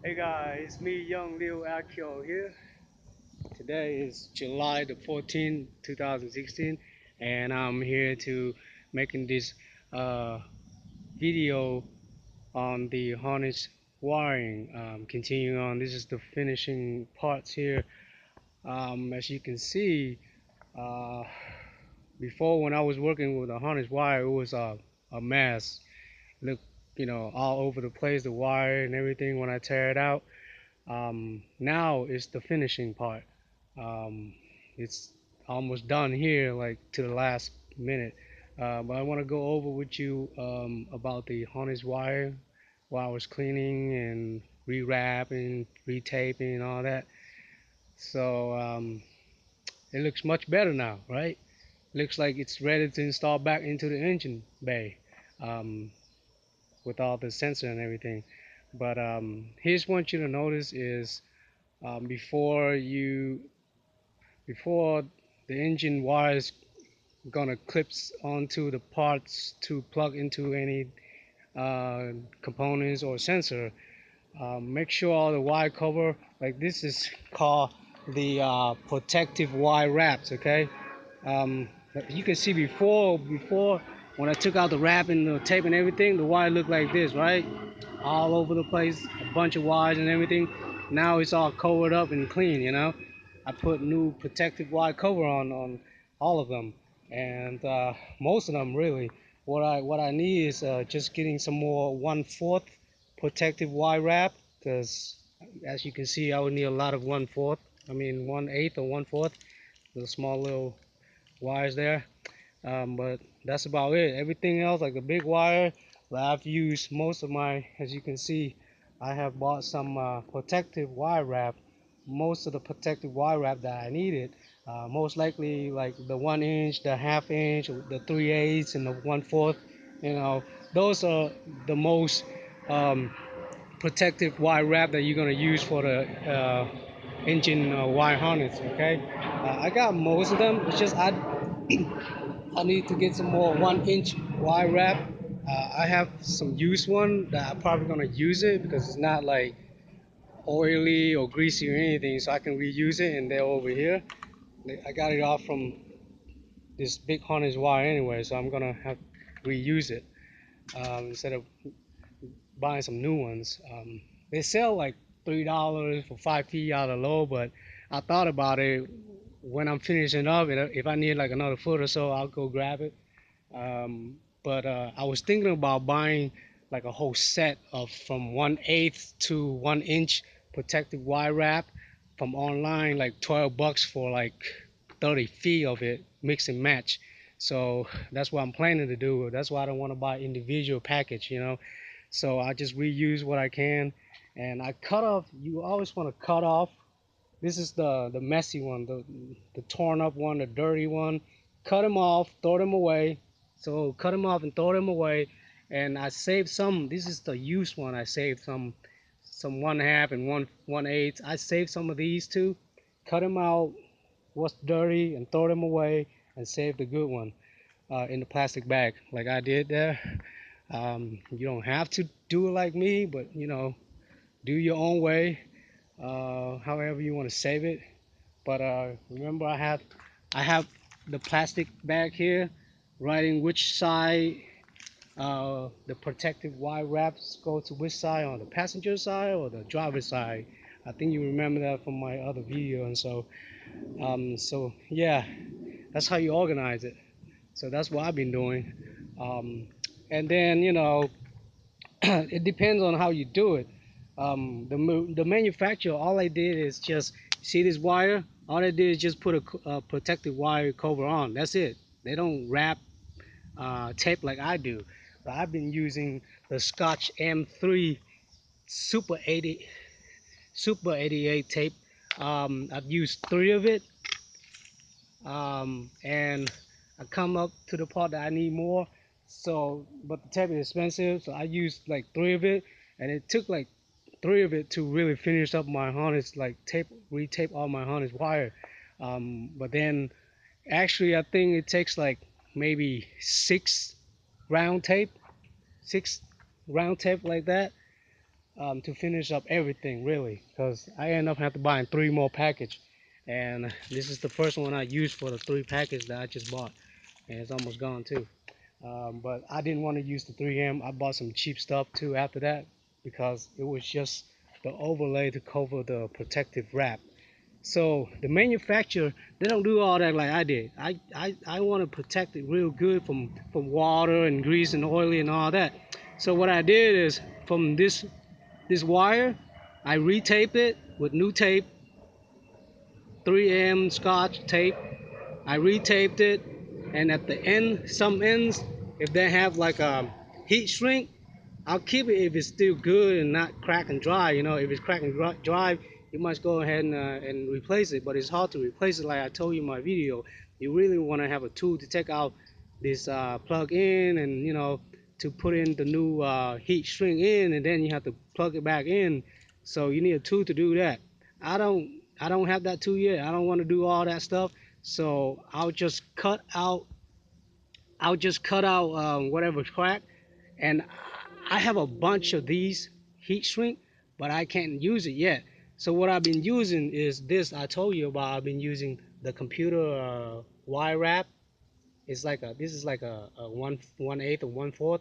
Hey guys, me young Lil Akio here. Today is July the 14th, 2016, and I'm here to making this uh, video on the harness wiring. Continuing on, this is the finishing parts here. As you can see, uh, before when I was working with a harness wire, it was a mess. Look, all over the place, the wire and everything when I tear it out. Now is the finishing part. Um, it's almost done here, like to the last minute. But I want to go over with you about the harness wire while I was cleaning and rewrapping, retaping, and all that. So it looks much better now, right? Looks like it's ready to install back into the engine bay um, with all the sensor and everything. But here's what you to notice is um, before you before the engine wire is gonna clips onto the parts to plug into any components or sensor. Make sure all the wire cover, like this is called the protective wire wraps. Okay, um, you can see before when I took out the wrap and the tape and everything, the wire looked like this, right? All over the place, a bunch of wires and everything. Now it's all covered up and clean. I put new protective wire cover on all of them, and most of them really. What I need is just getting some more 1/4 protective wire wrap, because as you can see, I would need a lot of 1/4. I mean 1/8 or 1/4. The small little wires there. But that's about it. Everything else, like the big wire, I've used most of my, as you can see, I have bought some protective wire wrap. Most of the protective wire wrap that I needed, most likely like the 1 inch, the ½ inch, the 3/8, and the 1/4. You know, those are the most um, protective wire wrap that you're gonna use for the engine wire harness. Okay, I got most of them. It's just I need to get some more 1 inch wire wrap. I have some used one that I'm probably gonna use it because it's not like oily or greasy or anything, so I can reuse it. And they're over here. I got it off from this big harness wire anyway, so I'm gonna have to reuse it instead of buying some new ones. They sell like $3 for 5 feet out of low, but I thought about it when I'm finishing up. If I need like another foot or so, I'll go grab it. But I was thinking about buying like a whole set of from 1/8 to 1 inch protective wire wrap from online, like $12 for like 30 feet of it, mix and match. So that's what I'm planning to do. That's why I don't want to buy individual package. So I just reuse what I can, and I cut off. You always want to cut off. This is the messy one, the torn up one, the dirty one. Cut them off, throw them away. So cut them off and throw them away. And I saved some. This is the used one. I saved some 1/2 and 1/8. I saved some of these too. Cut them out, what's dirty, and throw them away, and save the good one in the plastic bag, like I did there. You don't have to do it like me, but do your own way, however you want to save it. But remember, I have the plastic bag here, writing which side the protective wire wraps go to, which side, on the passenger side or the driver side. I think you remember that from my other video, and so yeah, that's how you organize it. So that's what I've been doing. And then it depends on how you do it. The manufacturer, all I did is just see this wire. All I did is just put a protective wire cover on. That's it. They don't wrap tape like I do. But I've been using the Scotch M3 Super 80 Super 88 tape. I've used 3 of it, and I come up to the part that I need more. So, but the tape is expensive, so I used like 3 of it, and it took like 3 of it to really finish up my harness, like retape all my harness wire. But then actually I think it takes like maybe 6 round tape, 6 round tape like that. to finish up everything really, because I end up having to buy 3 more package, and this is the first one I used for the 3 package that I just bought, and it's almost gone too. But I didn't want to use the 3M. I bought some cheap stuff too after that, because it was just the overlay to cover the protective wrap. So the manufacturer, they don't do all that like I did. I want to protect it real good from water and grease and oily and all that. So what I did is, from this wire, I retaped it with new tape, 3M Scotch tape. I retaped it, and at the end, some ends, if they have like a heat shrink, I'll keep it if it's still good and not crack and dry. You know, if it's crack and dry, you must go ahead and replace it. But it's hard to replace it, like I told you in my video. You really want to have a tool to take out this plug in, and to put in the new heat shrink in, and then you have to plug it back in. So you need a tool to do that. I don't have that tool yet. I don't want to do all that stuff. So I'll just cut out whatever's cracked, and I have a bunch of these heat shrink, but I can't use it yet. So what I've been using is this I told you about. I've been using the computer wire wrap. This is like a 1/8 or 1/4,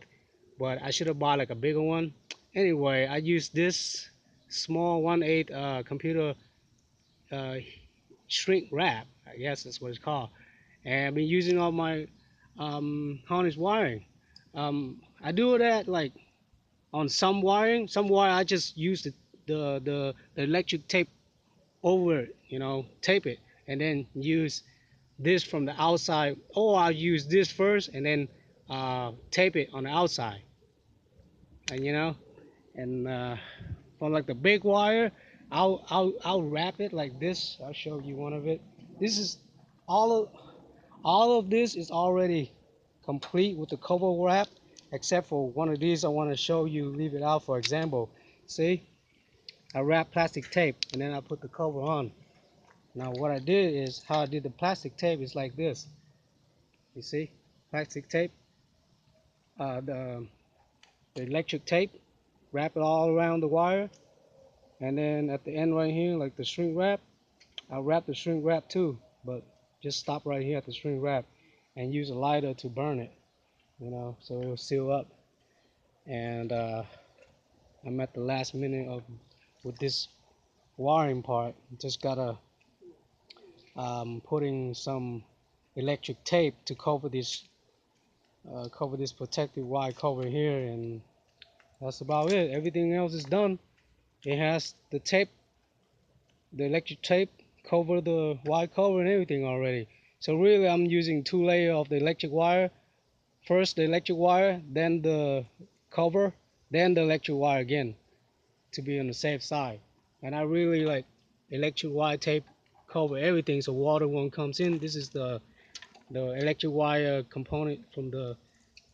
but I should have bought like a bigger one. Anyway, I use this small 1/8 computer uh, shrink wrap. I guess that's what it's called. And I've been using all my harness wiring. I do that like on some wiring. Some wire I just use the electric tape over it, tape it, and then use this from the outside, or I'll use this first and then tape it on the outside, and for like the big wire, I'll wrap it like this. I'll show you one of it. This is all of all of this is already complete with the cover wrap, except for one of these I want to show you, leave it out for example. See, I wrap plastic tape and then I put the cover on. Now what I did is, how I did the plastic tape is like this. You see, plastic tape, the electric tape, wrap it all around the wire, and then at the end right here, like the shrink wrap, I wrap the shrink wrap too, but just stop right here at the shrink wrap and use a lighter to burn it, so it will seal up. And I'm at the last minute with this wiring part. Just gotta putting some electric tape to cover this protective wire cover here, and that's about it. Everything else is done. It has the electric tape cover the wire cover and everything already. So really I'm using 2 layers of the electric wire. First the electric wire, then the cover, then the electric wire again, to be on the safe side. And I really like electric wire tape cover everything so water won't comes in. This is the electric wire component from the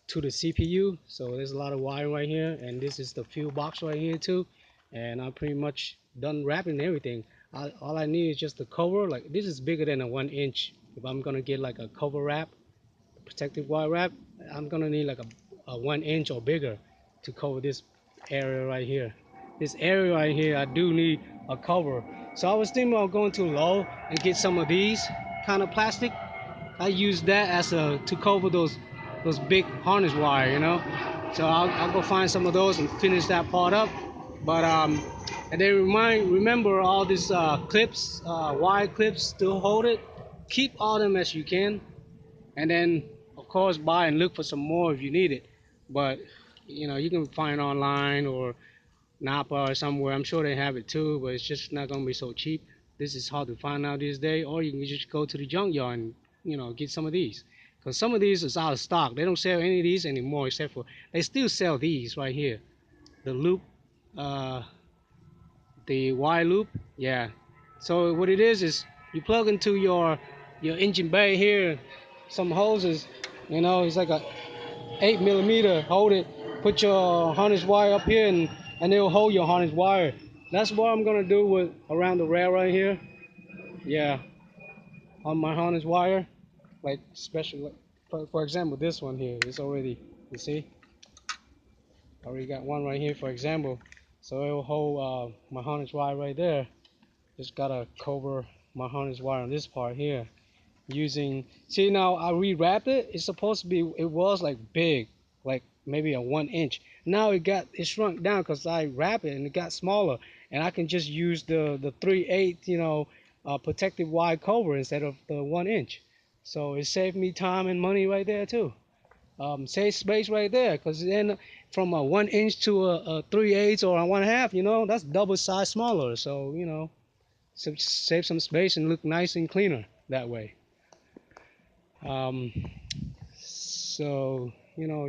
to the CPU. So there's a lot of wire right here, and this is the fuel box right here too. And I'm pretty much done wrapping everything. All I need is just the cover. Like, this is bigger than a 1 inch. If I'm gonna get like a cover wrap, protective wire wrap, I'm gonna need like a 1 inch or bigger to cover this area right here. This area right here, I do need a cover. So I was thinking about going to Lowe's and get some of these kind of plastic. I use that as to cover those big harness wire. So I'll go find some of those and finish that part up. But and then remember all these clips, wire clips to hold it. Keep all them as you can, and then of course buy and look for some more if you need it. But you can find online or Napa or somewhere. I'm sure they have it too, but it's just not gonna be so cheap. This is hard to find out these days. Or you can just go to the junkyard and get some of these, because some of these is out of stock. They don't sell any of these anymore, except for they still sell these right here, the loop, uh, the Y loop. Yeah. So what it is you plug into your engine bay here, some hoses. It's like a 8 millimeter. Hold it. Put your harness wire up here, and it'll hold your harness wire. That's what I'm gonna do with around the rail right here. Yeah, on my harness wire, like special. For example, this one here is already. You see, already got one right here. For example, So it will hold my harness wire right there. Just gotta cover my harness wire on this part here. Using, see now I rewrapped it. It's supposed to be, it was like big, like maybe a 1 inch. Now it shrunk down because I wrapped it and it got smaller, and I can just use the 3/8 protective wire cover instead of the 1 inch. So it saved me time and money right there too. Save space right there, because then from a 1 inch to a 3/8 or a 1/2, that's double size smaller. So save some space and look nice and cleaner that way. Um, so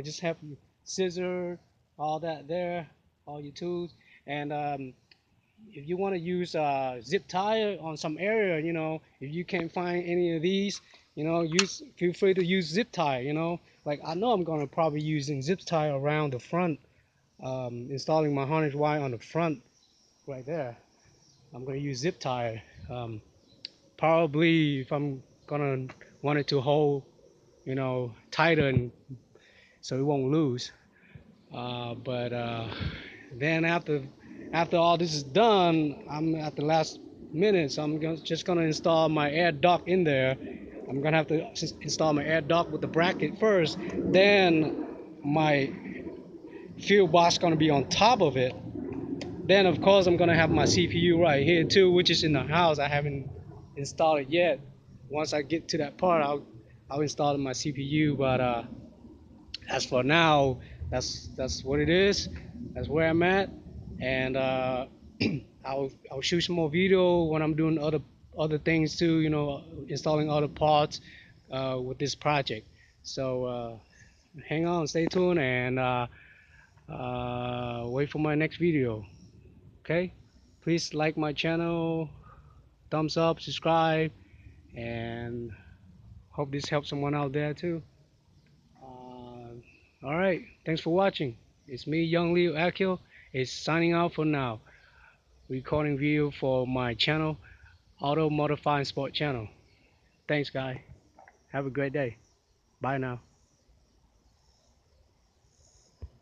just have scissor, all that there, all your tools, and if you want to use zip tie on some area, if you can't find any of these, feel free to use zip tie. Like I know I'm gonna probably using zip tie around the front, installing my harness wire on the front right there. I'm gonna use zip tie. Probably if I'm gonna want it to hold, tighter and so it won't lose. But then after all this is done, I'm at the last minute, so just gonna install my air duct in there. I'm gonna have to install my air duct with the bracket first. Then my fuel box gonna be on top of it. Then of course I'm gonna have my CPU right here too, which is in the house. I haven't installed it yet. Once I get to that part, I'll install my CPU. But as for now, that's what it is. That's where I'm at, and I'll shoot some more video when I'm doing other things too. Installing other parts with this project. So hang on, stay tuned, and wait for my next video. Okay, please like my channel, thumbs up, subscribe, and hope this helps someone out there too. All right, thanks for watching. It's me, Young Leo Akil, is signing out for now. Recording video for my channel, Auto Modifying Sport channel. Thanks, guys. Have a great day. Bye now.